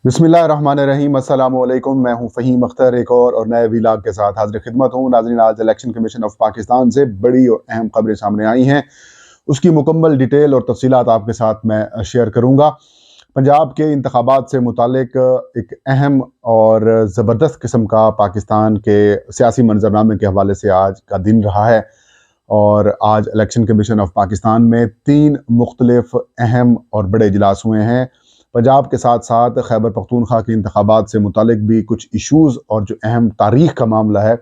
बिस्मिल्लाहिर्रहमानिर्रहीम। अस्सलाम वालेकुम। मैं हूं फ़हीम अख्तर, एक और नए व्लॉग के साथ हाजिर खिदमत हूं। नाज़रीन, आज इलेक्शन कमीशन ऑफ पाकिस्तान से बड़ी और अहम खबरें सामने आई हैं। उसकी मुकम्मल डिटेल और तफसीलात आपके साथ मैं शेयर करूंगा। पंजाब के इंतखाबात से मुतालिक एक अहम और ज़बरदस्त किस्म का पाकिस्तान के सियासी मंजरनामे के हवाले से आज का दिन रहा है। और आज इलेक्शन कमीशन ऑफ पाकिस्तान में 3 मुख्तलिफ अहम और बड़े इजलास हुए हैं। पंजाब के साथ साथ खैबर पख्तूनख्वा के इंतखाबात से मुतालिक भी कुछ इशूज़ और जो अहम तारीख़ का मामला है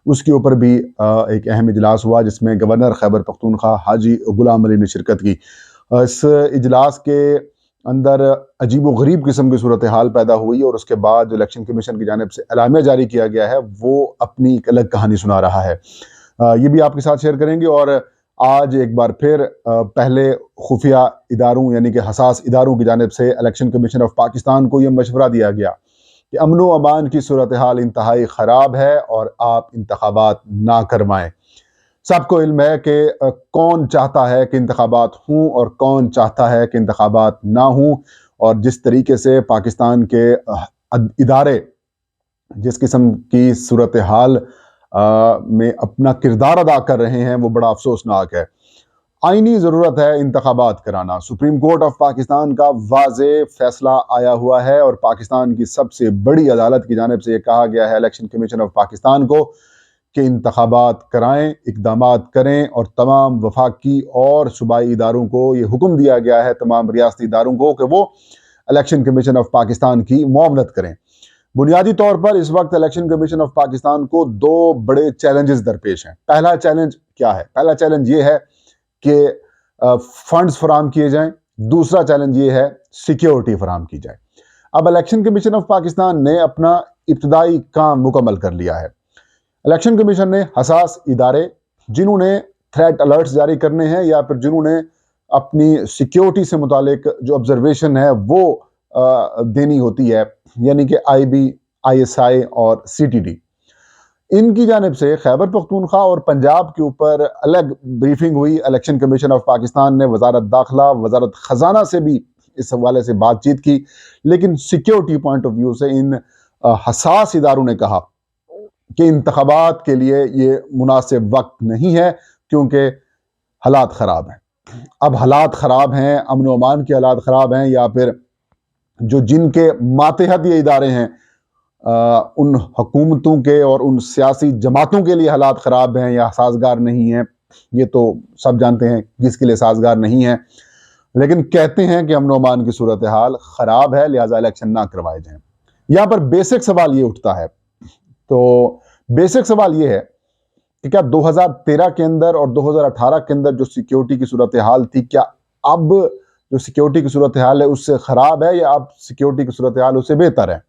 उसके ऊपर भी एक अहम इजलास हुआ, जिसमें गवर्नर खैबर पख्तूनख्वा हाजी गुलाम अली ने शिरकत की। इस इजलास के अंदर अजीब व गरीब किस्म की सूरत हाल पैदा हुई और उसके बाद जो इलेक्शन कमीशन की जानिब से एलामिया जारी किया गया है वो अपनी एक अलग कहानी सुना रहा है। ये भी आपके साथ शेयर करेंगे। और आज एक बार फिर पहले खुफिया इदारों यानी कि हसास इदारों की जानिब से इलेक्शन कमीशन ऑफ पाकिस्तान को ये मशवरा दिया गया कि अमन व अमान की सूरत हाल इंतहाई ख़राब है और आप इंतखाबात ना करवाएं। सबको इल्म है कि कौन चाहता है कि इंतखाबात हों और कौन चाहता है कि इंतखाबात ना हों। और जिस तरीके से पाकिस्तान के इदारे जिस किस्म की सूरत हाल में अपना किरदार अदा कर रहे हैं वो बड़ा अफसोसनाक है। आईनी ज़रूरत है इंतखाबात कराना। सुप्रीम कोर्ट ऑफ पाकिस्तान का वाज़े फैसला आया हुआ है और पाकिस्तान की सबसे बड़ी अदालत की जानिब से ये कहा गया है इलेक्शन कमीशन ऑफ पाकिस्तान को कि इंतखाबात कराएं, इक़दामात करें। और तमाम वफाकी और सूबाई इदारों को ये हुक्म दिया गया है, तमाम रियासती इदारों को, कि वो इलेक्शन कमीशन ऑफ पाकिस्तान की मुआवनत करें। बुनियादी तौर पर इस वक्त इलेक्शन कमीशन ऑफ पाकिस्तान को 2 बड़े चैलेंजेस दरपेश हैं। पहला चैलेंज क्या है? पहला चैलेंज ये है कि फंड्स फराम किए जाएं। दूसरा चैलेंज ये है सिक्योरिटी फराम की जाए। अब इलेक्शन कमीशन ऑफ पाकिस्तान ने अपना इब्तदाई काम मुकम्मल कर लिया है। इलेक्शन कमीशन ने हसास इदारे जिन्होंने थ्रेट अलर्ट्स जारी करने हैं या फिर जिन्होंने अपनी सिक्योरिटी से मुतालिक जो ऑब्जर्वेशन है वो देनी होती है, यानी कि IB, ISI और CTD, इनकी जानिब से खैबर पख्तूनख्वा और पंजाब के ऊपर अलग ब्रीफिंग हुई। इलेक्शन कमीशन ऑफ पाकिस्तान ने वजारत दाखिला, वजारत खजाना से भी इस हवाले से बातचीत की, लेकिन सिक्योरिटी पॉइंट ऑफ व्यू से इन हसास इदारों ने कहा कि इंतखाबात के लिए ये मुनासिब वक्त नहीं है क्योंकि हालात ख़राब हैं। अब हालात ख़राब हैं, अमन व अमान के हालात ख़राब हैं, या फिर जो जिनके मातहत ये इदारे हैं उन हुकूमतों के और उन सियासी जमातों के लिए हालात ख़राब हैं या साजगार नहीं हैं, ये तो सब जानते हैं जिसके लिए साजगार नहीं है। लेकिन कहते हैं कि अमन व अमान की सूरत हाल ख़राब है, लिहाजा इलेक्शन ना करवाए जाएं। यहाँ पर बेसिक सवाल ये उठता है, तो बेसिक सवाल ये है कि क्या 2013 के अंदर और 2018 के अंदर जो सिक्योरिटी की सूरत हाल थी, क्या अब जो सिक्योरिटी की सूरत हाल है उससे ख़राब है या अब सिक्योरिटी की सूरत हाल उससे बेहतर है?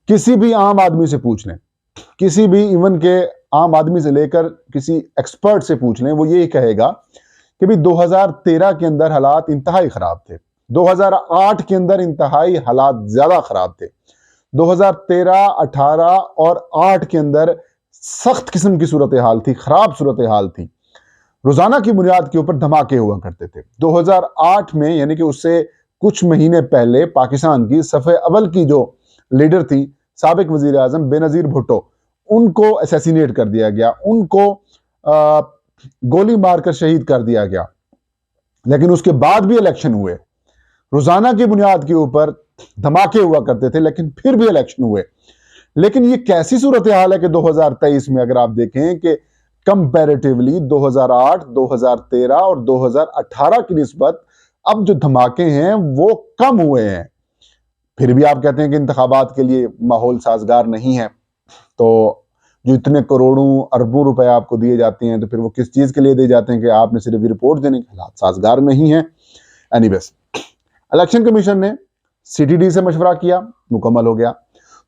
किसी भी आम आदमी से पूछ लें, किसी भी इवन के आम आदमी से लेकर किसी एक्सपर्ट से पूछ लें, वो यही कहेगा कि भाई 2013 के अंदर हालात इंतहाई ख़राब थे, 2008 के अंदर इंतहाई हालात ज़्यादा ख़राब थे, 2013, 18 और 8 के अंदर सख्त किस्म की सूरत हाल थी, ख़राब सूरत हाल थी। रोज़ाना की बुनियाद के ऊपर धमाके हुआ करते थे। 2008 में, यानी कि उससे कुछ महीने पहले, पाकिस्तान की सफ़े अव्वल की जो लीडर थी, साबिक वज़ीर आज़म बेनज़ीर भुट्टो, उनको असैसिनेट कर दिया गया, उनको गोली मारकर शहीद कर दिया गया। लेकिन उसके बाद भी इलेक्शन हुए, रोज़ाना की बुनियाद के ऊपर धमाके हुआ करते थे, लेकिन फिर भी इलेक्शन हुए। लेकिन ये कैसी सूरत हाल है कि 2023 में अगर आप देखें कि कंपैरेटिवली 2008, 2013 और 2018 की निस्बत अब जो धमाके हैं वो कम हुए हैं। फिर भी आप कहते हैं कि इंतखाबात के लिए माहौल साजगार नहीं है। तो जो इतने करोड़ों अरबों रुपए आपको दिए जाते हैं, तो फिर वो किस चीज़ के लिए दिए जाते हैं कि आपने सिर्फ रिपोर्ट देने के? हालात साजगार नहीं है। एनीवेज, इलेक्शन कमीशन ने CTD से मशवरा किया, मुकम्मल हो गया।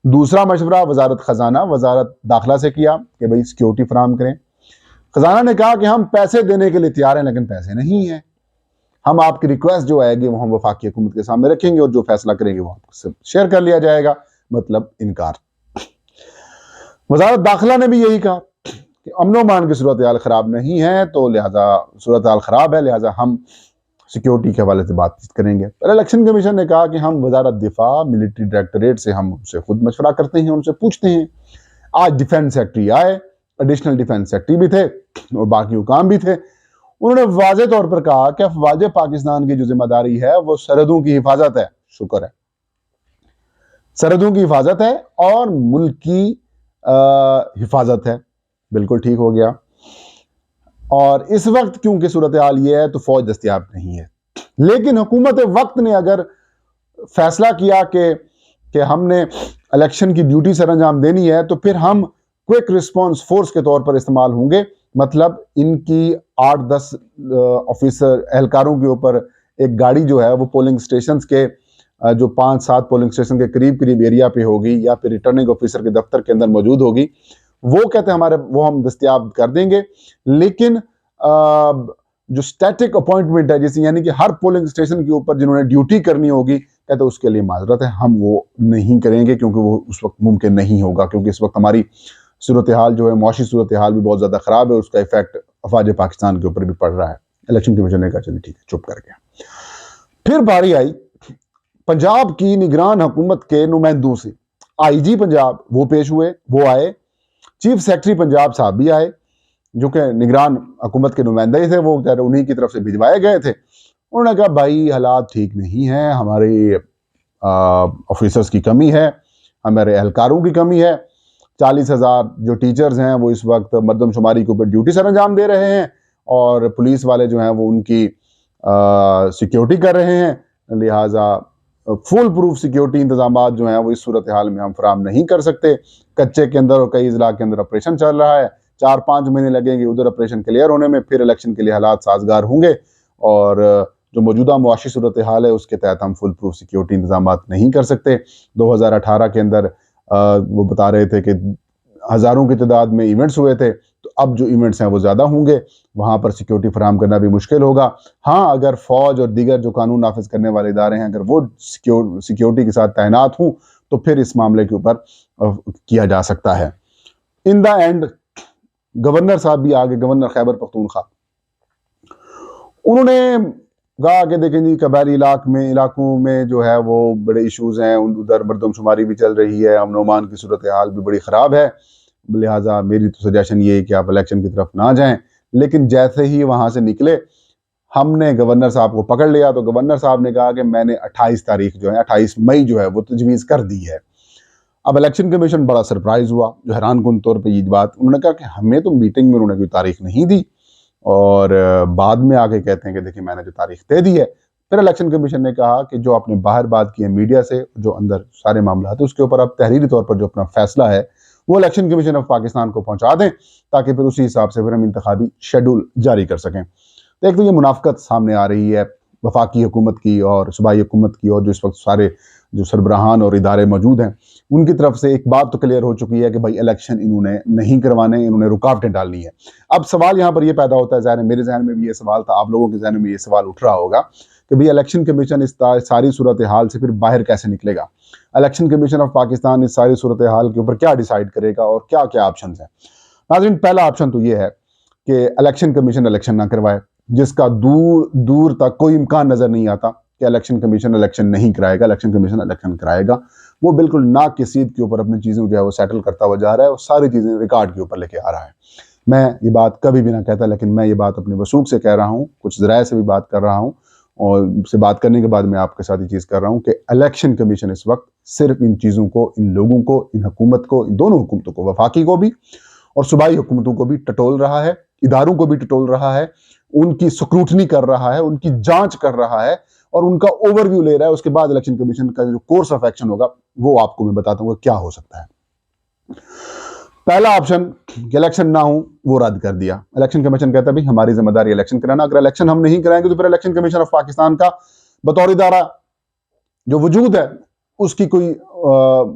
दूसरा मशवरा वजारत खजाना, वजारत दाखिला से किया कि भाई सिक्योरिटी फराम करें। खजाना ने कहा कि हम पैसे देने के लिए तैयार हैं, लेकिन पैसे नहीं है। हम आपकी रिक्वेस्ट जो आएगी वो हम वफाकी हुकूमत के सामने रखेंगे और जो फैसला करेंगे वो आपसे शेयर कर लिया जाएगा। मतलब इनकार। वजारत दाखिला ने भी यही कहा कि अमन व अमान की सूरत हाल ख़राब नहीं है, तो लिहाजा सूरत हाल ख़राब है, लिहाजा हम सिक्योरिटी के हवाले से बातचीत करेंगे। पर इलेक्शन कमीशन ने कहा कि हम वजारत दिफा मिलिट्री डायरेक्टरेट से हम उनसे खुद मशवरा करते हैं, उनसे पूछते हैं। आज डिफेंस सेक्रेटरी आए, एडिशनल डिफेंस सेक्रेटरी भी थे और बाकी हुकाम भी थे। उन्होंने वाज़ेह तौर पर कहा कि अफवाज पाकिस्तान की जो जिम्मेदारी है वो सरहदों की हिफाजत है। शुक्र है, सरहदों की हिफाजत है और मुल्क की हिफाजत है। बिल्कुल ठीक हो गया। और इस वक्त क्योंकि सूरत हाल ये है तो फौज दस्तयाब नहीं है, लेकिन हुकूमत वक्त ने अगर फैसला किया कि हमने इलेक्शन की ड्यूटी सर अंजाम देनी है तो फिर हम क्विक रिस्पांस फोर्स के तौर पर इस्तेमाल होंगे। मतलब इनकी 8-10 ऑफिसर एहलकारों के ऊपर एक गाड़ी जो है वो पोलिंग स्टेशन के जो 5-7 पोलिंग स्टेशन के करीब करीब एरिया पे होगी या फिर रिटर्निंग ऑफिसर के दफ्तर के अंदर मौजूद होगी। वो कहते हैं वो हम दस्तयाब कर देंगे, लेकिन जो स्टैटिक अपॉइंटमेंट है जैसे यानी कि हर पोलिंग स्टेशन के ऊपर जिन्होंने ड्यूटी करनी होगी, कहते उसके लिए माजरत है, हम वो नहीं करेंगे क्योंकि वो उस वक्त मुमकिन नहीं होगा, क्योंकि इस वक्त हमारी सूरत हाल जो है, मुआशी सूरत हाल भी बहुत ज़्यादा ख़राब है, उसका इफेक्ट अफवाज पाकिस्तान के ऊपर भी पड़ रहा है। इलेक्शन कमीशन ने कहा चलिए ठीक है, चुप कर गया। फिर बारी आई पंजाब की निगरान हुकूमत के नुमाइंदों से। IG पंजाब वो पेश हुए, वो आए, चीफ सेक्रेटरी पंजाब साहब भी आए जो कि निगरान हुकूमत के नुमाइंदे ही थे, वो उन्हीं की तरफ से भिजवाए गए थे। उन्होंने कहा भाई हालात ठीक नहीं है, हमारे ऑफिसर्स की कमी है, हमारे एहलकारों की कमी है। 40,000 जो टीचर्स हैं वो इस वक्त मरदमशुमारी के ऊपर ड्यूटी सर अंजाम दे रहे हैं और पुलिस वाले जो हैं वो उनकी सिक्योरिटी कर रहे हैं, लिहाजा फुल प्रूफ सिक्योरिटी इंतजाम जो हैं वो इस सूरत हाल में हम फराम नहीं कर सकते। कच्चे के अंदर और कई इजला के अंदर ऑपरेशन चल रहा है, 4-5 महीने लगेंगे उधर ऑपरेशन क्लियर होने में, फिर इलेक्शन के लिए हालात साजगार होंगे और जो मौजूदा मुआशी सूरत हाल है उसके तहत हम फुल प्रूफ सिक्योरिटी इंतजाम नहीं कर सकते। 2018 के अंदर वो बता रहे थे कि हज़ारों की तादाद में इवेंट्स हुए थे, तो अब जो इवेंट्स हैं वो ज़्यादा होंगे, वहाँ पर सिक्योरिटी फराहम करना भी मुश्किल होगा। हाँ, अगर फ़ौज और दीगर जो कानून नाफिज करने वाले इदारे हैं अगर वो सिक्योरिटी के साथ तैनात हों तो फिर इस मामले के ऊपर किया जा सकता है। इन द एंड गवर्नर साहब भी आगे, गवर्नर खैबर पख्तूनख्वा, उन्होंने कहा कि देखें जी कबायली इलाकों में जो है वो बड़े इश्यूज़ हैं, उधर मरदमशुमारी भी चल रही है, अमन ओमान की सूरत हाल भी बड़ी ख़राब है, लिहाजा मेरी तो सजेशन ये है कि आप इलेक्शन की तरफ ना जाएं। लेकिन जैसे ही वहाँ से निकले हमने गवर्नर साहब को पकड़ लिया तो गवर्नर साहब ने कहा कि मैंने 28 तारीख जो है 28 मई जो है वो तजवीज़ कर दी है। अब इलेक्शन कमीशन बड़ा सरप्राइज़ हुआ, जो हैरान कुन तौर पर ये बात, उन्होंने कहा कि हमें तो मीटिंग में उन्होंने कोई तारीख नहीं दी और बाद में आके कहते हैं कि देखिए मैंने जो तारीख दे दी है। फिर इलेक्शन कमीशन ने कहा कि जो आपने बाहर बात की है मीडिया से, जो अंदर सारे मामला है, तो उसके ऊपर आप तहरीरी तौर पर जो अपना फैसला है वो इलेक्शन कमीशन ऑफ पाकिस्तान को पहुंचा दें ताकि फिर उसी हिसाब से फिर हम इंतखाबी शेड्यूल जारी कर सकें। तो एक तो ये मुनाफकत सामने आ रही है वफाकी हुकूमत की और सूबाई हुकूमत की, और जो इस वक्त सारे जो सरबराहान और इदारे मौजूद हैं उनकी तरफ से एक बात तो क्लियर हो चुकी है कि भाई इलेक्शन इन्होंने नहीं करवाने, इन्होंने रुकावटें डालनी है। अब सवाल यहाँ पर ये पैदा होता है, ज़ाहिर है मेरे जहन में भी ये सवाल था, आप लोगों के जहन में ये सवाल उठ रहा होगा कि भाई इलेक्शन कमीशन इस सारी सूरत हाल से फिर बाहर कैसे निकलेगा, इलेक्शन कमीशन ऑफ पाकिस्तान इस सारी सूरत हाल के ऊपर क्या डिसाइड करेगा और क्या क्या ऑप्शन हैं। नाज़रीन, पहला ऑप्शन तो ये है कि इलेक्शन कमीशन इलेक्शन ना करवाए, जिसका दूर दूर तक कोई इम्कान नज़र नहीं आता कि इलेक्शन कमीशन इलेक्शन नहीं कराएगा। इलेक्शन कमीशन इलेक्शन कराएगा, वो बिल्कुल नाक की सीध के ऊपर अपनी चीज़ों जो है वो सेटल करता हुआ जा रहा है और सारी चीज़ें रिकॉर्ड के ऊपर लेके आ रहा है। मैं ये बात कभी भी ना कहता, लेकिन मैं ये बात अपने वसूख से कह रहा हूँ, कुछ ज़राए से भी बात कर रहा हूँ और से बात करने के बाद मैं आपके साथ ये चीज़ कर रहा हूँ कि इलेक्शन कमीशन इस वक्त सिर्फ इन चीज़ों को, इन लोगों को, इन हुकूमत को, इन दोनों हुकूमतों को, वफाकी को भी और सूबाई हुकूमतों को भी टटोल रहा है, इदारों को भी टटोल रहा है, उनकी स्क्रूटनी कर रहा है, उनकी जांच कर रहा है और उनका ओवरव्यू ले रहा है। उसके बाद इलेक्शन कमीशन का जो कोर्स ऑफ एक्शन होगा वो आपको मैं बताता हूँ क्या हो सकता है। पहला ऑप्शन, इलेक्शन ना हो, वो रद्द कर दिया। इलेक्शन कमीशन कहता है भाई हमारी जिम्मेदारी इलेक्शन कराना, अगर इलेक्शन हम नहीं कराएंगे तो फिर इलेक्शन कमीशन ऑफ पाकिस्तान का बतौर इदारा जो वजूद है उसकी कोई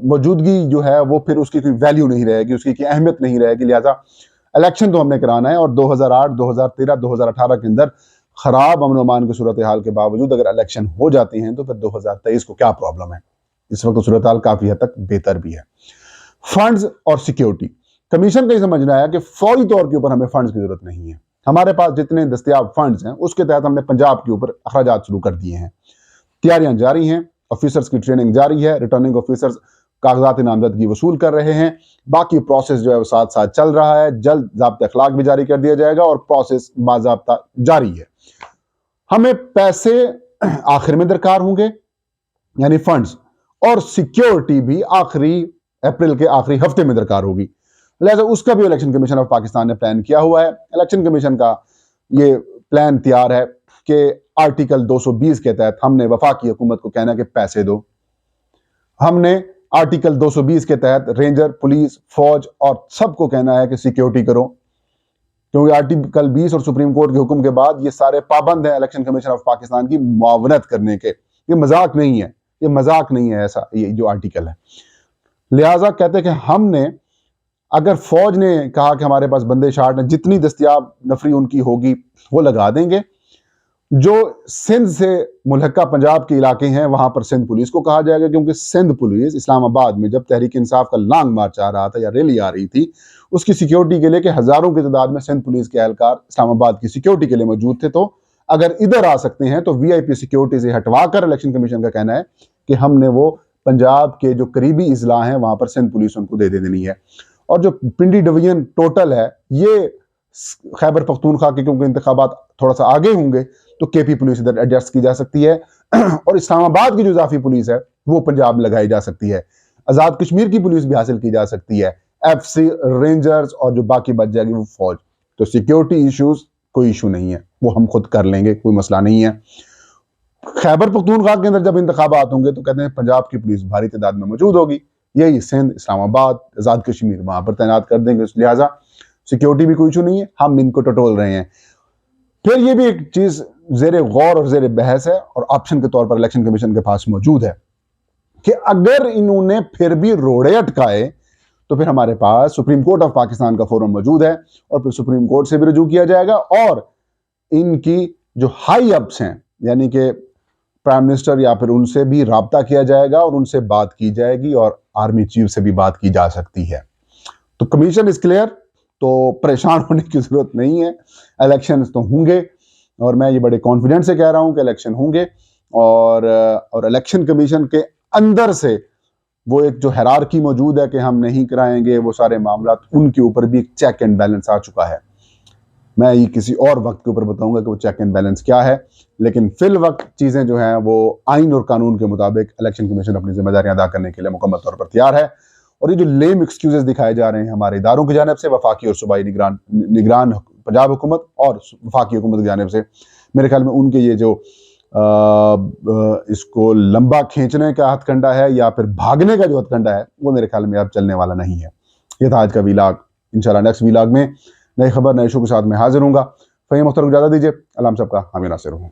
मौजूदगी जो है वो फिर उसकी कोई वैल्यू नहीं रहेगी, उसकी कोई अहमियत नहीं रहेगी। लिहाजा इलेक्शन तो हमने कराना है और 2008, 2013, 2018 के अंदर खराब अमन ओमान की सूरत हाल के बावजूद अगर इलेक्शन हो जाते हैं तो फिर 2023 को क्या प्रॉब्लम है। इस वक्त तो सूरत हाल काफी हद तक बेहतर भी है। फंड्स और सिक्योरिटी, कमीशन का ये समझना है कि फौरी तौर के ऊपर हमें फंड्स की जरूरत नहीं है। हमारे पास जितने दस्तयाब फंड्स हैं उसके तहत हमने पंजाब के ऊपर अखराजात शुरू कर दिए हैं। तैयारियां जारी हैं, ऑफिसर्स की ट्रेनिंग जारी है, रिटर्निंग ऑफिसर्स कागजात नामजदगी वसूल कर रहे हैं, बाकी प्रोसेस जो है वो साथ साथ चल रहा है। जल्द ज़ाब्ता अखलाक भी जारी कर दिया जाएगा और प्रोसेस बाज़ाब्ता जारी है। हमें पैसे आखिर में दरकार होंगे, यानी फंड्स, और सिक्योरिटी भी आखिरी अप्रैल के आखिरी हफ्ते में दरकार होगी। लिहाजा उसका भी इलेक्शन कमीशन ऑफ पाकिस्तान ने प्लान किया हुआ है। इलेक्शन कमीशन का ये प्लान तैयार है कि आर्टिकल 220 के तहत हमने वफाकी हुकूमत को कहना है कि पैसे दो। हमने आर्टिकल 220 के तहत रेंजर, पुलिस, फौज और सबको कहना है कि सिक्योरिटी करो, क्योंकि आर्टिकल 20 और सुप्रीम कोर्ट के हुक्म के बाद ये सारे पाबंद हैं इलेक्शन कमीशन ऑफ पाकिस्तान की मुआवनत करने के। ये मजाक नहीं है, ये मजाक नहीं है ऐसा ये जो आर्टिकल है। लिहाजा कहते हैं कि हमने, अगर फौज ने कहा कि हमारे पास बंदे शार्ट हैं, जितनी दस्तयाब नफरी उनकी होगी वो लगा देंगे। जो सिंध से मुल्हका पंजाब के इलाके हैं वहां पर सिंध पुलिस को कहा जाएगा, क्योंकि सिंध पुलिस इस्लामाबाद में जब तहरीक इंसाफ का लॉन्ग मार्च आ रहा था या रैली आ रही थी, उसकी सिक्योरिटी के लिए कि हजारों की तादाद में सिंध पुलिस के एहलकार इस्लामाबाद की सिक्योरिटी के लिए मौजूद थे। तो अगर इधर आ सकते हैं तो वीआईपी सिक्योरिटी से हटवा कर इलेक्शन कमीशन का कहना है कि हमने वो पंजाब के जो करीबी इजला हैं वहां पर सिंध पुलिस उनको दे देनी है। और जो पिंडी डिवीजन टोटल है ये खैबर पख्तूनख्वा के, क्योंकि इंतखाबात थोड़ा सा आगे होंगे तो केपी पुलिस इधर एडजस्ट की जा सकती है और इस्लामाबाद की जो इजाफी पुलिस है वो पंजाब लगाई जा सकती है। आजाद कश्मीर की पुलिस भी हासिल की जा सकती है, एफसी, रेंजर्स और जो बाकी बच जाएगी वो फौज। तो सिक्योरिटी इश्यूज कोई इशू नहीं है, वो हम खुद कर लेंगे, कोई मसला नहीं है। खैबर पख्तूनख्वा के अंदर जब इंतखाबात होंगे तो कहते हैं पंजाब की पुलिस भारी तादाद में मौजूद होगी, यही सिंध, इस्लामाबाद, आजाद कश्मीर वहां पर तैनात कर देंगे। लिहाजा सिक्योरिटी भी कोई इशू नहीं है, हम इनको टटोल रहे हैं। फिर ये भी एक चीज जेर गौर और जेर बहस है और ऑप्शन के तौर पर इलेक्शन कमीशन के पास मौजूद है कि अगर इन्होंने फिर भी रोड़े अटकाए तो फिर हमारे पास सुप्रीम कोर्ट ऑफ पाकिस्तान का फोरम मौजूद है और फिर सुप्रीम कोर्ट से भी रुजू किया जाएगा और इनकी जो हाई अप्स हैं यानी कि प्राइम मिनिस्टर या फिर उनसे भी राब्ता किया जाएगा और उनसे बात की जाएगी और आर्मी चीफ से भी बात की जा सकती है। तो कमीशन इज क्लियर, तो परेशान होने की जरूरत नहीं है। इलेक्शन तो होंगे और मैं ये बड़े कॉन्फिडेंस से कह रहा हूं कि इलेक्शन होंगे और इलेक्शन कमीशन के अंदर से वो एक जो हायरार्की मौजूद है कि हम नहीं कराएंगे वो सारे मामला, उनके ऊपर भी एक चेक एंड बैलेंस आ चुका है। मैं ये किसी और वक्त के ऊपर बताऊंगा कि वो चेक एंड बैलेंस क्या है, लेकिन फिल वक्त चीजें जो हैं वो आइन और कानून के मुताबिक इलेक्शन कमीशन अपनी जिम्मेदारियां अदा करने के लिए मुकम्मल तौर पर तैयार है। और ये जो लेम एक्सक्यूजेस दिखाए जा रहे हैं हमारे इदारों की जानिब से, वफाकी और सूबाई निगरान पंजाब हुकूमत और वफाकी हुकूमत की जानिब से, मेरे ख्याल में उनके ये जो इसको लंबा खींचने का हथकंडा है या फिर भागने का जो हथकंडा है वो मेरे ख्याल में अब चलने वाला नहीं है। ये था आज का वीलाग। इंशाल्लाह नेक्स्ट वीलाग में नई खबर नए शो के साथ मैं हाजिर हूँ। फ़हीम मुख्तार को इजाज़त दीजिए। अल्लाह हम सबका हामी नासिर हो।